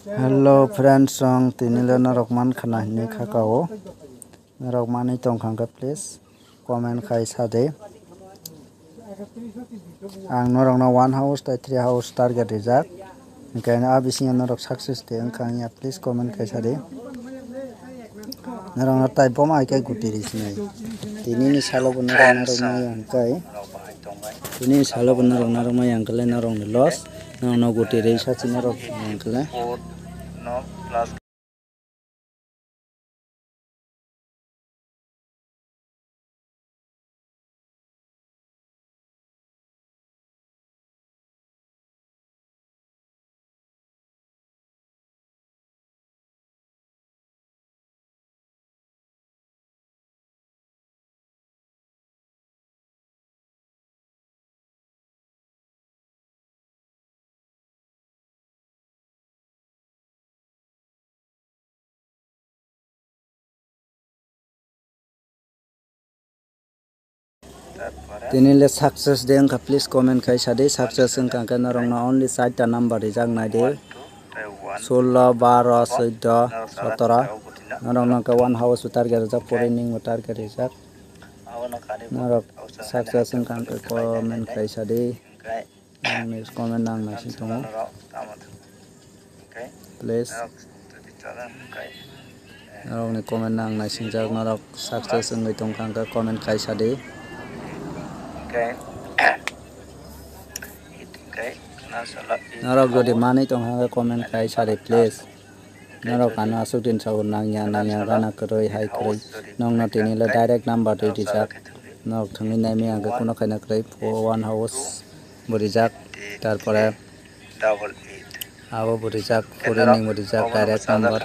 Hello friends, song tinila narok man khana ni khakao narok mani tongkhangka please comment khai sade ang norokna 1 house tai 3 house target rijak kaina abising norok success te angkhang ya please comment khai sade narokna tai boma kai guti risnai tini ni salo narok mai angkai tini salo narok mai angkale narok ni loss narok guti rei sachi narok angkale tinile success de angka please comment khai sade success angka ka narokna only 4 ta number rijak naide 16 12 14 17 narokna ka 1 house target rijak foreigning target rijak narok success angka comment khai sade next comment nang na sing tongo please narok ni comment nang na singjak narok success ngai tongkhang ka comment khai sade narok jodi mani tongkhang comment khai sade please narok ano asuk din sagun nangya gana kroi hai kroi nongno tinile direct number dei dijak nok thangni naimi angka kuno khaina kroi 1 house burijak tarpore abo burijak foreigning burijak direct number